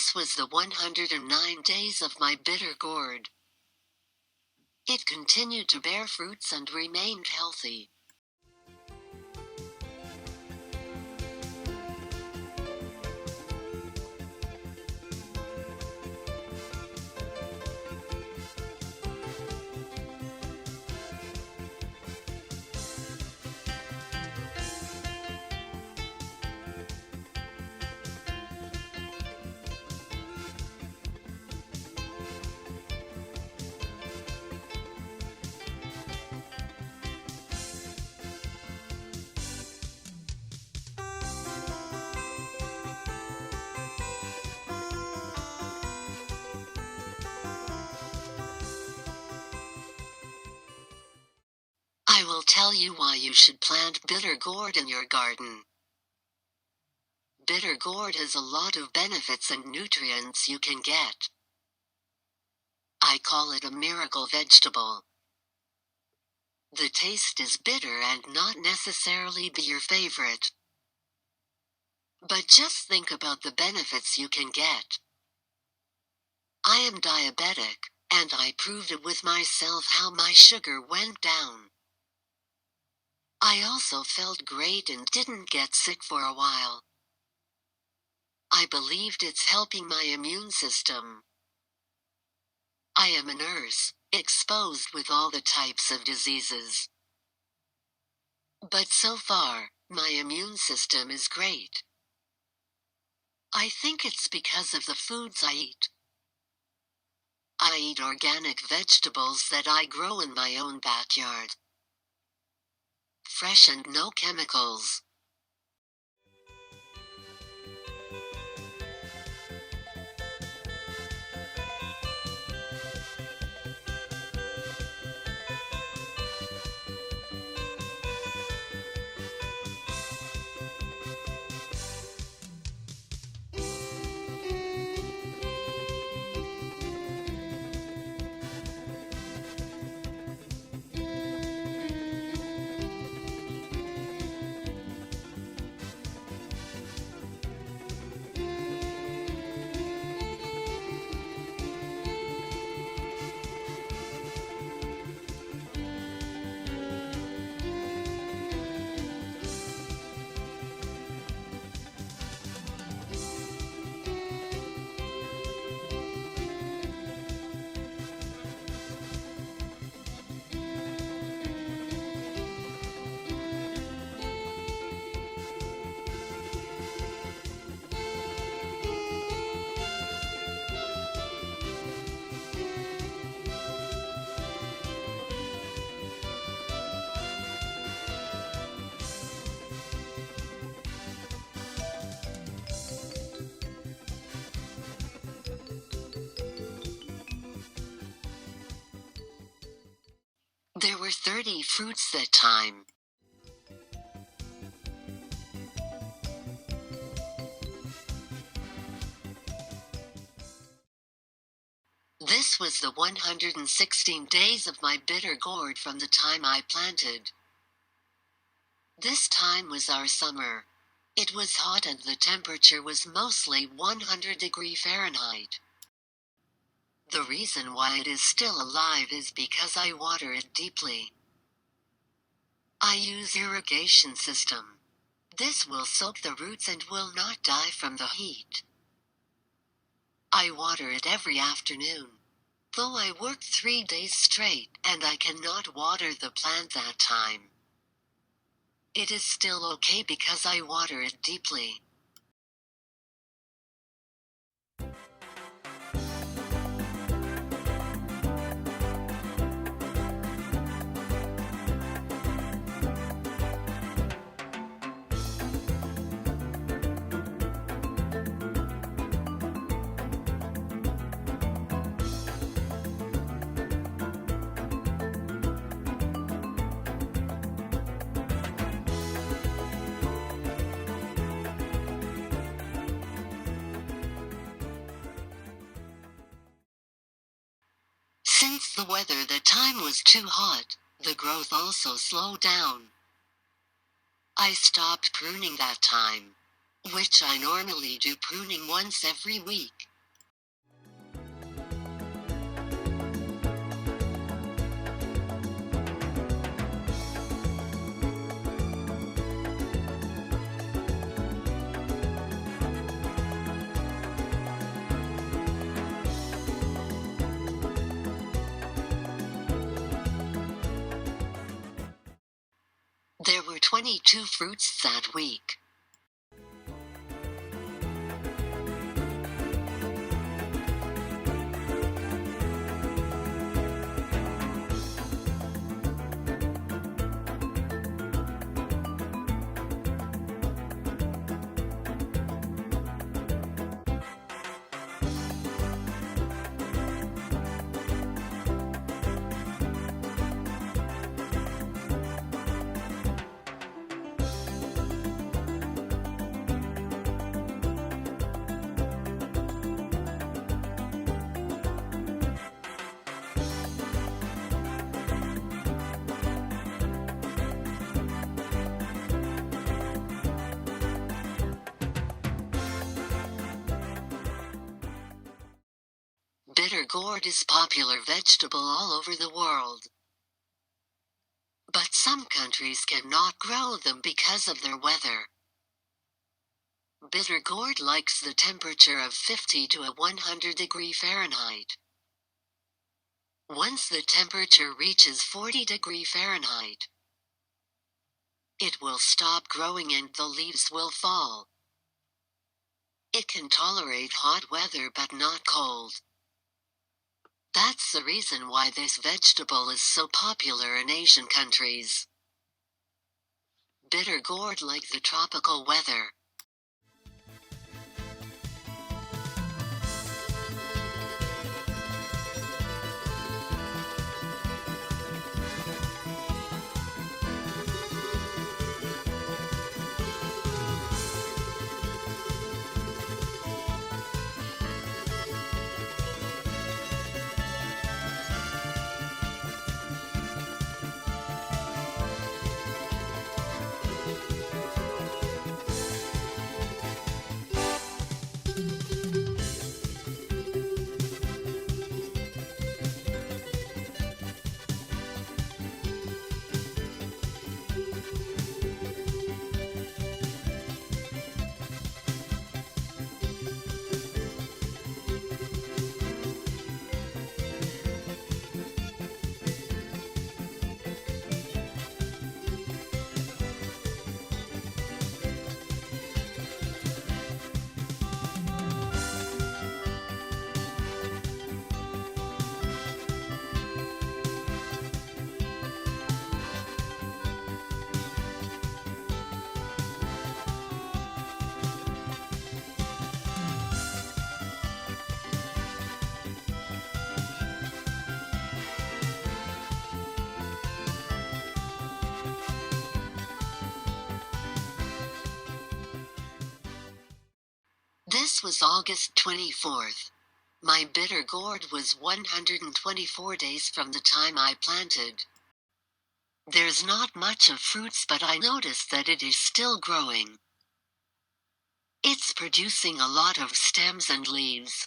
This was the 109 days of my bitter gourd. It continued to bear fruits and remained healthy. I will tell you why you should plant bitter gourd in your garden. Bitter gourd has a lot of benefits and nutrients you can get. I call it a miracle vegetable. The taste is bitter and not necessarily be your favorite. But just think about the benefits you can get. I am diabetic, and I proved it with myself how my sugar went down. I also felt great and didn't get sick for a while. I believed it's helping my immune system. I am a nurse, exposed with all the types of diseases. But so far, my immune system is great. I think it's because of the foods I eat. I eat organic vegetables that I grow in my own backyard. Fresh and no chemicals. There were 30 fruits that time. This was the 116 days of my bitter gourd from the time I planted. This time was our summer. It was hot and the temperature was mostly 100°F. The reason why it is still alive is because I water it deeply. I use irrigation system. This will soak the roots and will not die from the heat. I water it every afternoon. Though I work 3 days straight and I cannot water the plant that time. It is still okay because I water it deeply. Since the weather that time was too hot, the growth also slowed down. I stopped pruning that time, which I normally do pruning once every week. 22 fruits that week. Bitter gourd is a popular vegetable all over the world. But some countries cannot grow them because of their weather. Bitter gourd likes the temperature of 50 to 100 degrees Fahrenheit. Once the temperature reaches 40 degrees Fahrenheit, it will stop growing and the leaves will fall. It can tolerate hot weather but not cold. That's the reason why this vegetable is so popular in Asian countries. Bitter gourd like the tropical weather. This was August 24th. My bitter gourd was 124 days from the time I planted. There's not much of fruits, but I noticed that it is still growing. It's producing a lot of stems and leaves.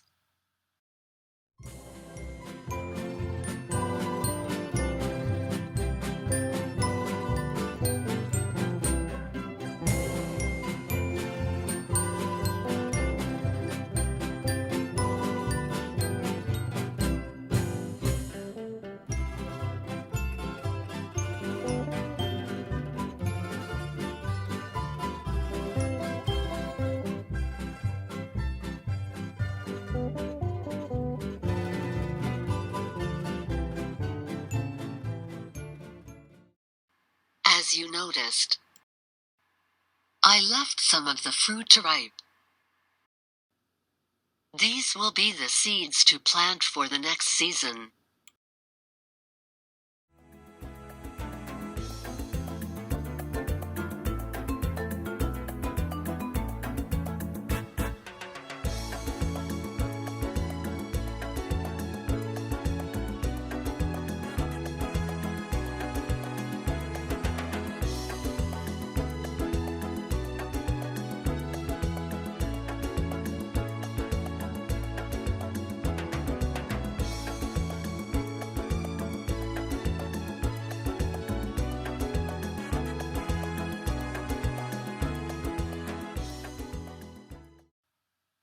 As you noticed, I left some of the fruit to ripe. These will be the seeds to plant for the next season.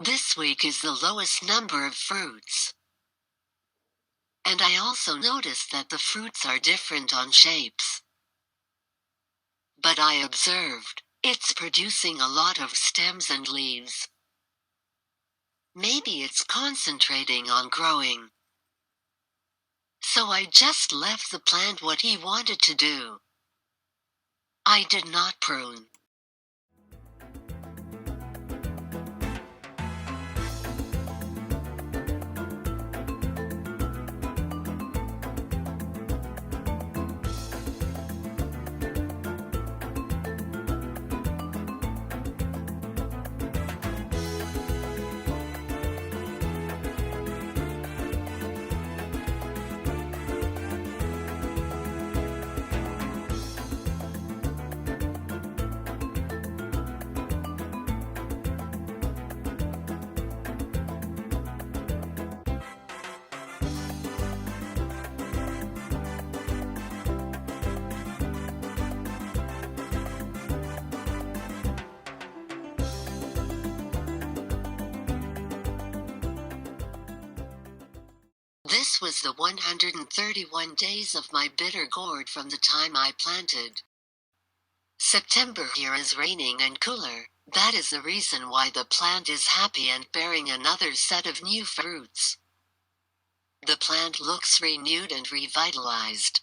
This week is the lowest number of fruits. And I also noticed that the fruits are different on shapes. but I observed it's producing a lot of stems and leaves. Maybe it's concentrating on growing. So I just left the plant what he wanted to do. I did not prune. This was the 131 days of my bitter gourd from the time I planted. September here is raining and cooler. That is the reason why the plant is happy and bearing another set of new fruits. The plant looks renewed and revitalized.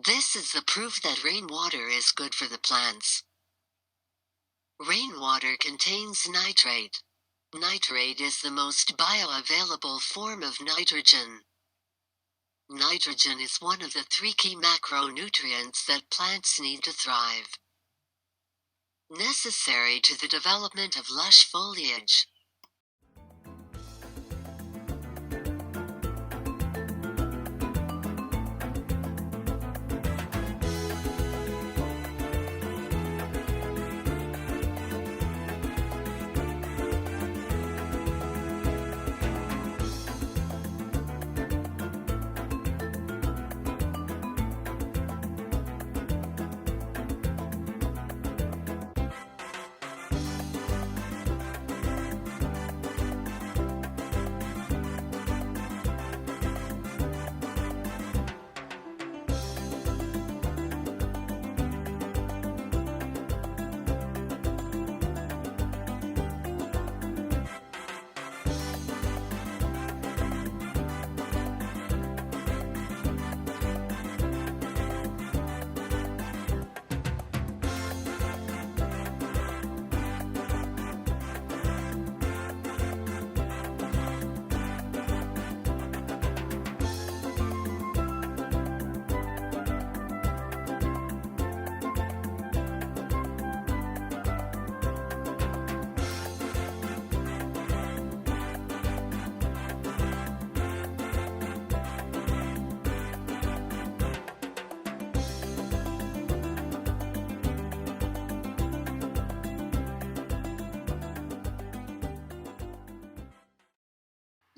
This is the proof that rainwater is good for the plants. Rainwater contains nitrate. Nitrate is the most bioavailable form of nitrogen. Nitrogen is one of the 3 key macronutrients that plants need to thrive, necessary to the development of lush foliage.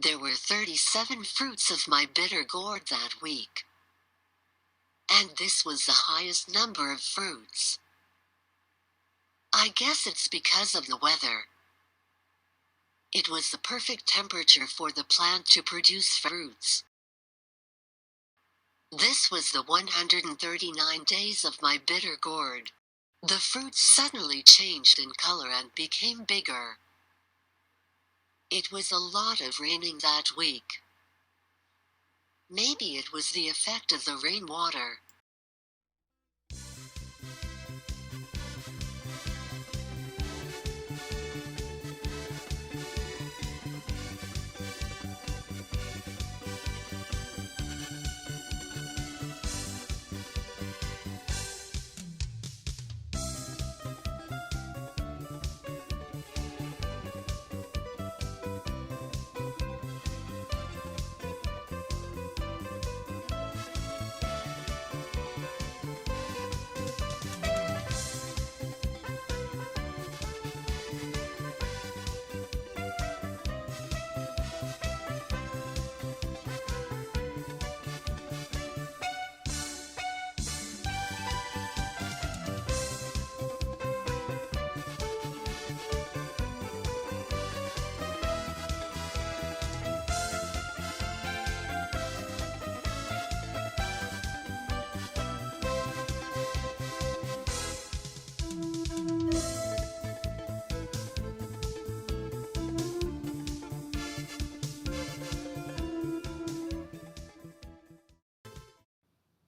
There were 37 fruits of my bitter gourd that week. And this was the highest number of fruits. I guess it's because of the weather. It was the perfect temperature for the plant to produce fruits. This was the 139 days of my bitter gourd. The fruits suddenly changed in color and became bigger. It was a lot of raining that week. Maybe it was the effect of the rainwater.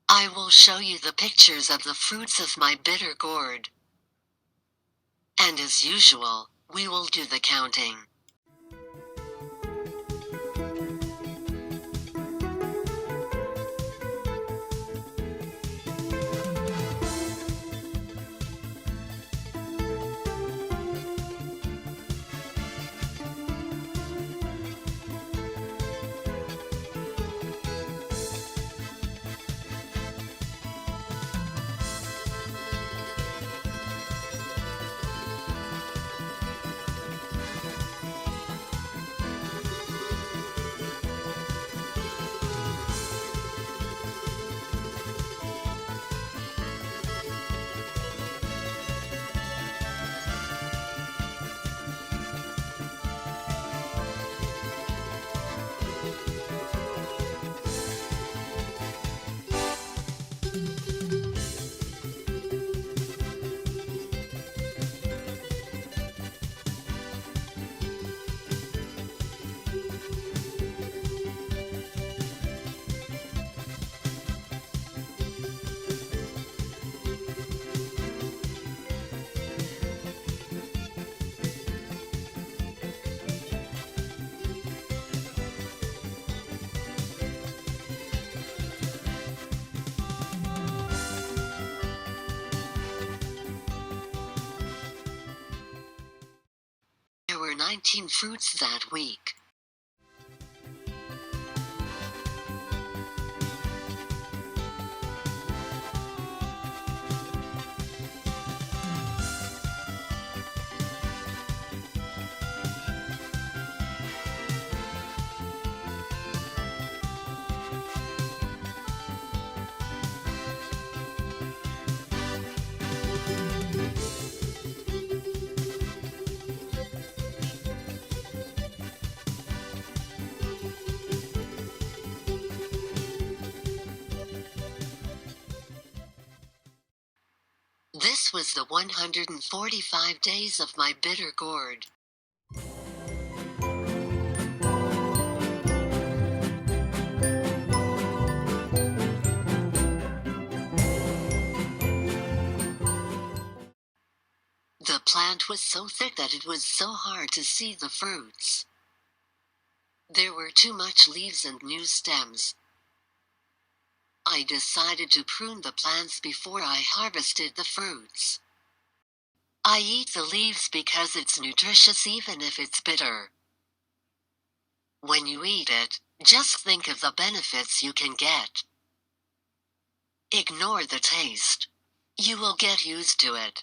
I will show you the pictures of the fruits of my bitter gourd. And as usual, we will do the counting. There were 19 fruits that week. This was the 145 days of my bitter gourd. The plant was so thick that it was so hard to see the fruits. There were too much leaves and new stems. I decided to prune the plants before I harvested the fruits. I eat the leaves because it's nutritious even if it's bitter. When you eat it, just think of the benefits you can get. Ignore the taste. You will get used to it.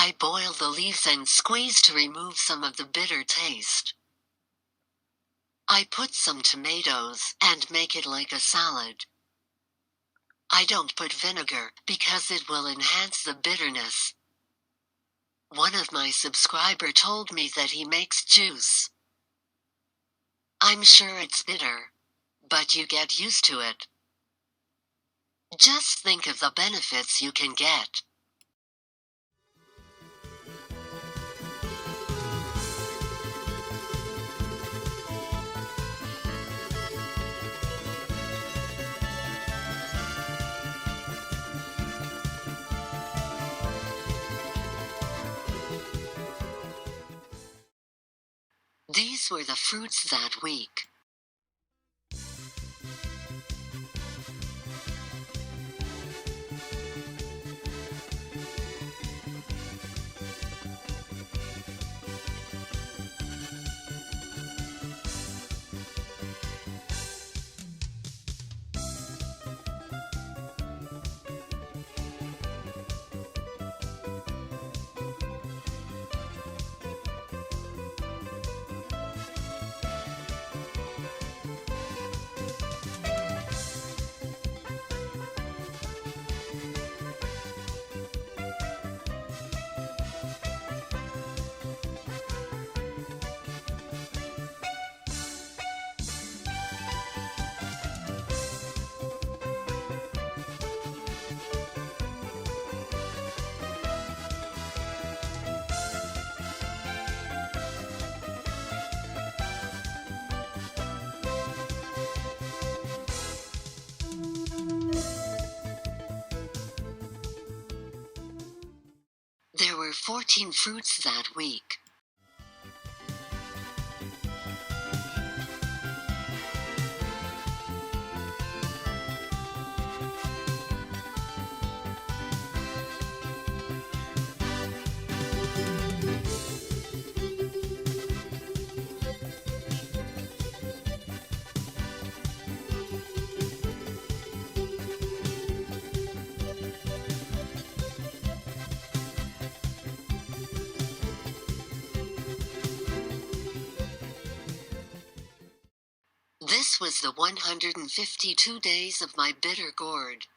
I boil the leaves and squeeze to remove some of the bitter taste. I put some tomatoes and make it like a salad. I don't put vinegar because it will enhance the bitterness. One of my subscribers told me that he makes juice. I'm sure it's bitter, but you get used to it. Just think of the benefits you can get. These were the fruits that week. There were 14 fruits that week. This was the 152 days of my bitter gourd.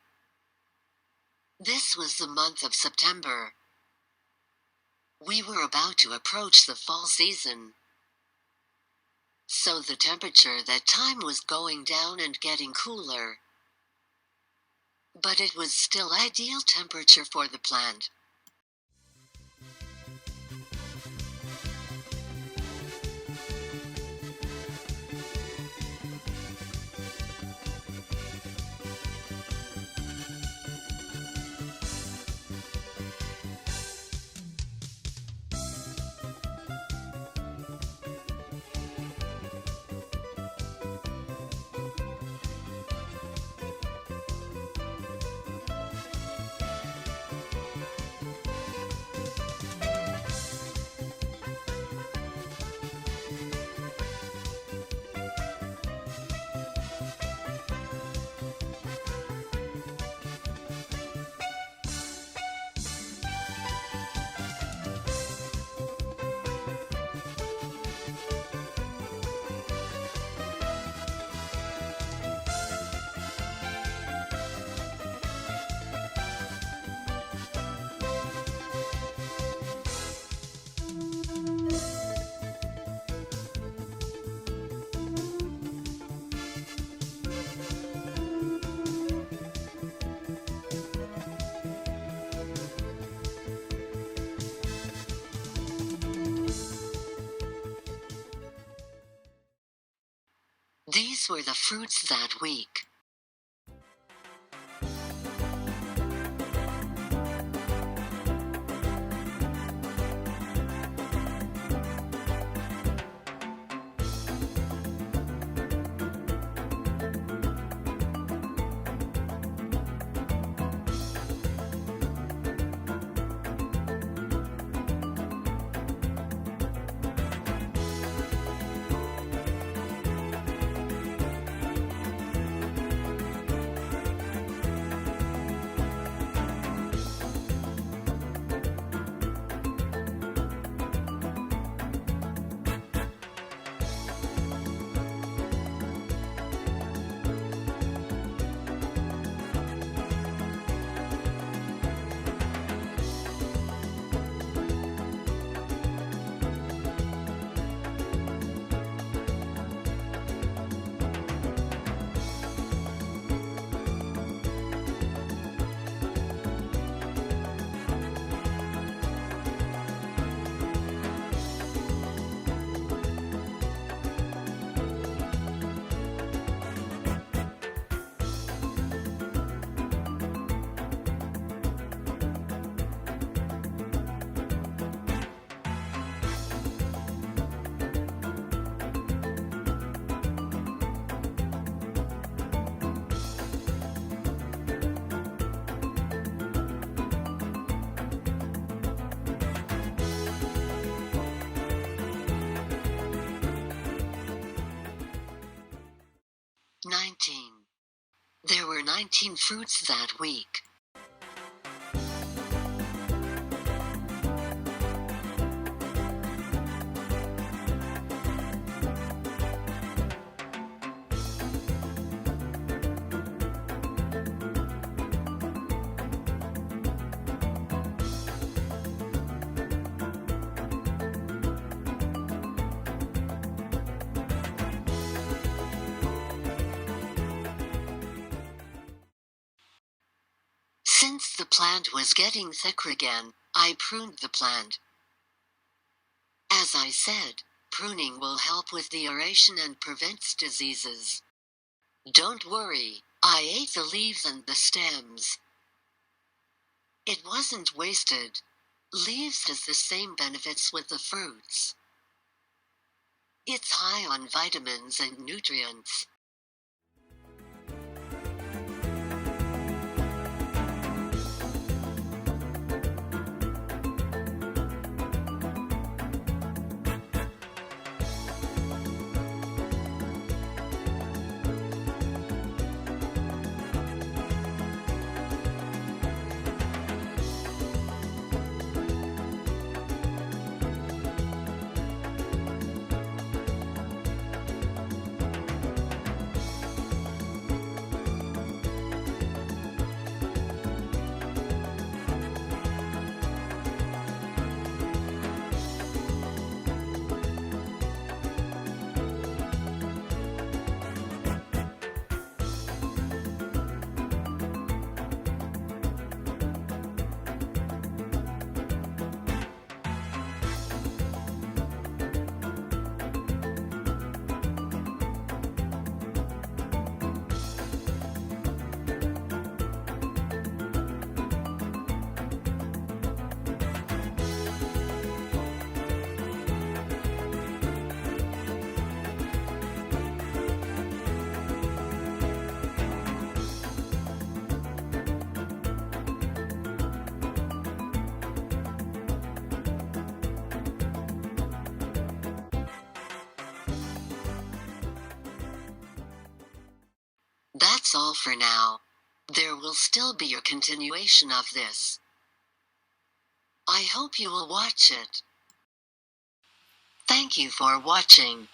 This was the month of September. We were about to approach the fall season. So the temperature that time was going down and getting cooler. But it was still ideal temperature for the plant. These were the fruits that week. There were 19 fruits that week. Since the plant was getting thicker again, I pruned the plant. As I said, pruning will help with the aeration and prevents diseases. Don't worry, I ate the leaves and the stems. It wasn't wasted. Leaves has the same benefits with the fruits. It's high on vitamins and nutrients. That's all for now. There will still be a continuation of this. I hope you will watch it. Thank you for watching.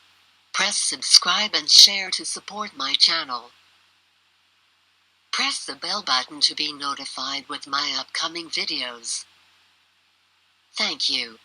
Press subscribe and share to support my channel. Press the bell button to be notified with my upcoming videos. Thank you.